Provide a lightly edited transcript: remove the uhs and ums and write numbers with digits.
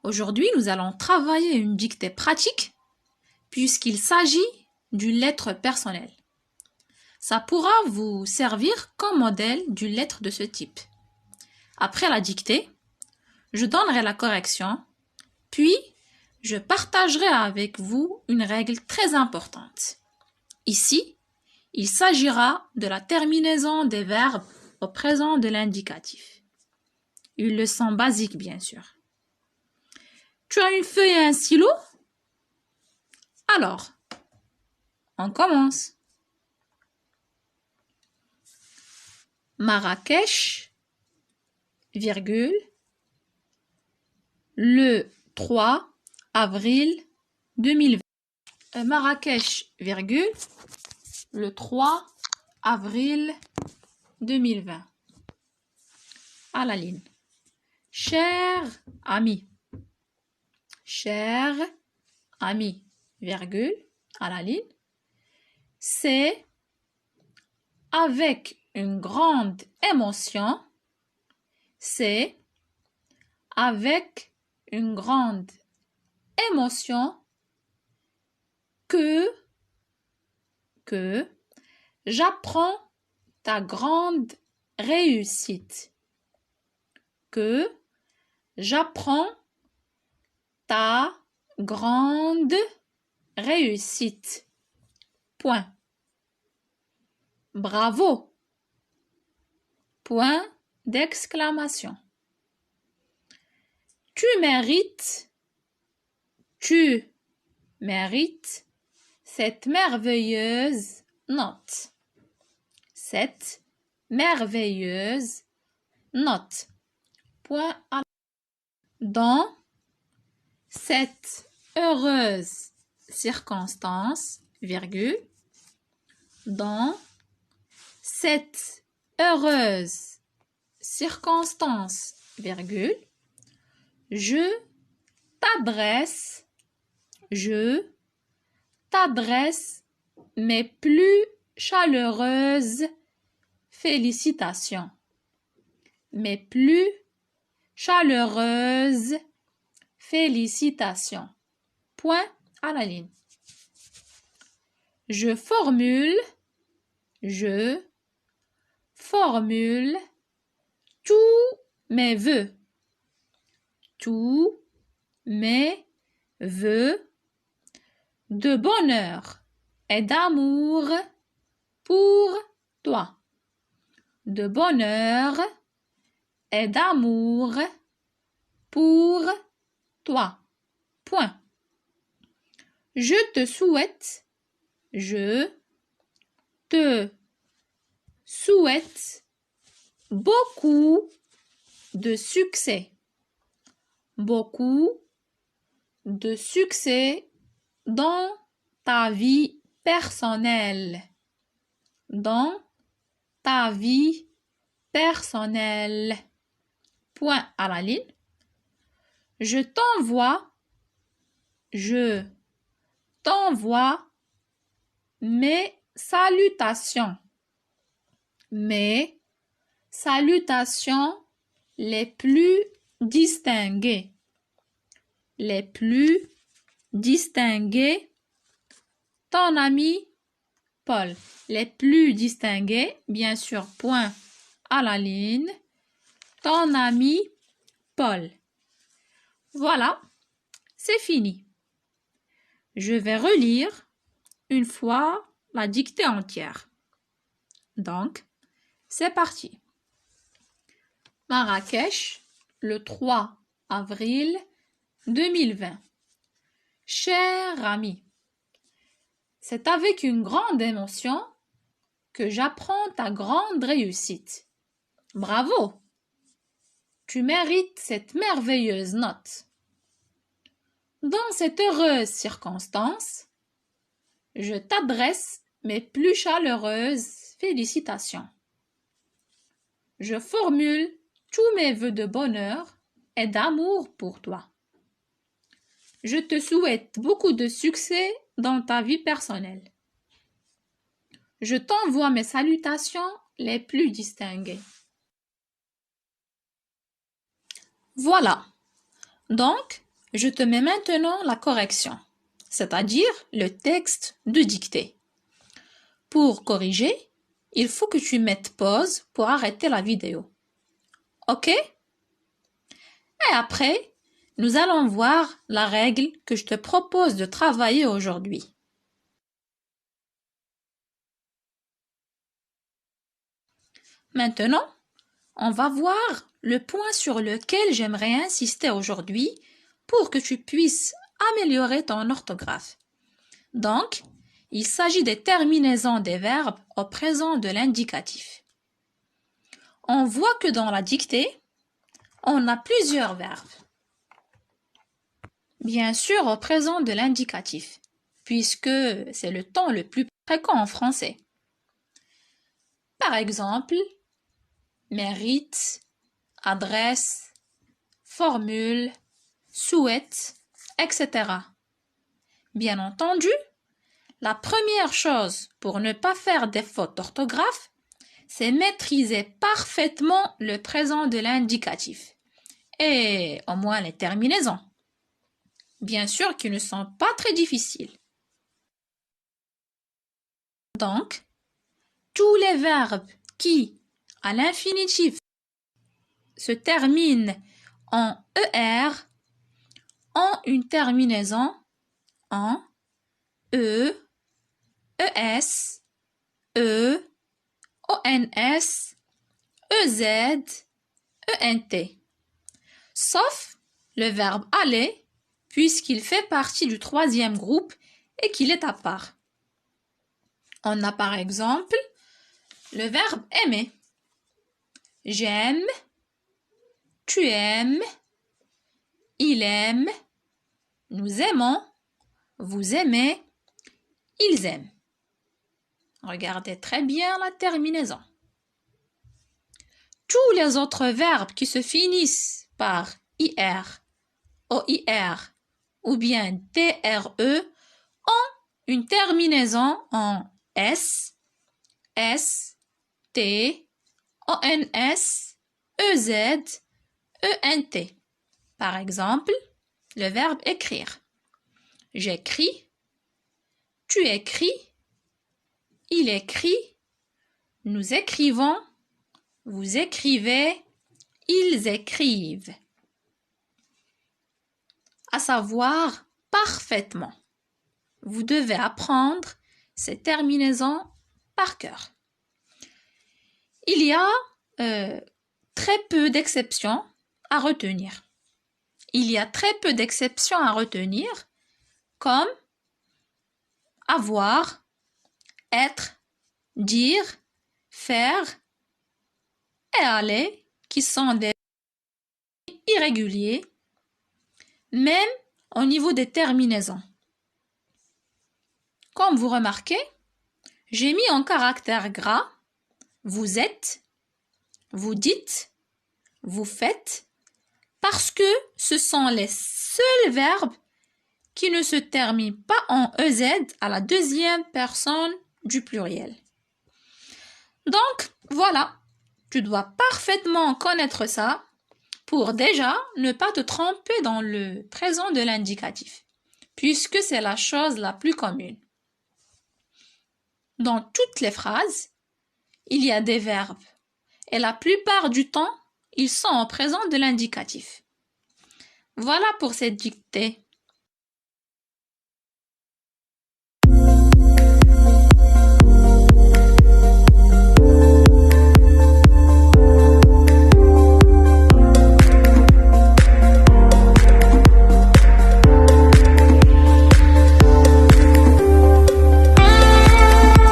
Aujourd'hui, nous allons travailler une dictée pratique puisqu'il s'agit d'une lettre personnelle. Ça pourra vous servir comme modèle d'une lettre de ce type. Après la dictée, je donnerai la correction, puis je partagerai avec vous une règle très importante. Ici, il s'agira de la terminaison des verbes au présent de l'indicatif. Une leçon basique, bien sûr. Tu as une feuille et un stylo? Alors, on commence. Marrakech, virgule, le 3 avril 2020. Marrakech, virgule, le 3 avril 2020. À la ligne. Cher ami, virgule, à la ligne, c'est avec une grande émotion, que j'apprends ta grande réussite. Point. Bravo. Point d'exclamation. Tu mérites cette merveilleuse note. Point à dans cette heureuse circonstance, virgule, dans cette heureuse circonstance, virgule, je t'adresse mes plus chaleureuses félicitations. Point à la ligne. Je formule tous mes vœux de bonheur et d'amour pour toi. Point. Je te souhaite beaucoup de succès dans ta vie personnelle. Point à la ligne. Je t'envoie mes salutations les plus distinguées. Ton ami Paul. Les plus distingués, bien sûr, point à la ligne. Ton ami Paul. Voilà, c'est fini. Je vais relire une fois la dictée entière. Donc, c'est parti. Marrakech, le 3 avril 2020. Cher ami, c'est avec une grande émotion que j'apprends ta grande réussite. Bravo! Tu mérites cette merveilleuse note. Dans cette heureuse circonstance, je t'adresse mes plus chaleureuses félicitations. Je formule tous mes vœux de bonheur et d'amour pour toi. Je te souhaite beaucoup de succès dans ta vie personnelle. Je t'envoie mes salutations les plus distinguées. Voilà. Donc, Je te mets maintenant la correction, c'est-à-dire le texte de dictée. Pour corriger, il faut que tu mettes pause pour arrêter la vidéo. OK? Et après, nous allons voir la règle que je te propose de travailler aujourd'hui. Maintenant, on va voir le point sur lequel j'aimerais insister aujourd'hui pour que tu puisses améliorer ton orthographe. Donc, il s'agit des terminaisons des verbes au présent de l'indicatif. On voit que dans la dictée, on a plusieurs verbes. Bien sûr, au présent de l'indicatif, puisque c'est le temps le plus fréquent en français. Par exemple, mérite, adresse, formule, souhaite, etc. Bien entendu, la première chose pour ne pas faire des fautes d'orthographe, c'est maîtriser parfaitement le présent de l'indicatif et au moins les terminaisons. Bien sûr qu'ils ne sont pas très difficiles. Donc, tous les verbes qui, à l'infinitif, se terminent en ER ont une terminaison en E, ES, E, ONS, EZ, ENT. Sauf le verbe aller, puisqu'il fait partie du troisième groupe et qu'il est à part. On a par exemple le verbe aimer. J'aime, tu aimes, il aime, nous aimons, vous aimez, ils aiment. Regardez très bien la terminaison. Tous les autres verbes qui se finissent par IR, OIR ou bien TRE ont une terminaison en S, S, T, ONS, EZ, ENT. Par exemple, le verbe écrire. J'écris, tu écris, il écrit, nous écrivons, vous écrivez, ils écrivent. À savoir parfaitement. Vous devez apprendre ces terminaisons par cœur. Il y a très peu d'exceptions à retenir. Il y a très peu d'exceptions à retenir, comme avoir, être, dire, faire et aller, qui sont des irréguliers, même au niveau des terminaisons. Comme vous remarquez, j'ai mis en caractère gras vous êtes, vous dites, vous faites, parce que ce sont les seuls verbes qui ne se terminent pas en EZ à la deuxième personne du pluriel. Donc, voilà, tu dois parfaitement connaître ça pour déjà ne pas te tromper dans le présent de l'indicatif, puisque c'est la chose la plus commune. Dans toutes les phrases, il y a des verbes et la plupart du temps, ils sont en présent de l'indicatif. Voilà pour cette dictée.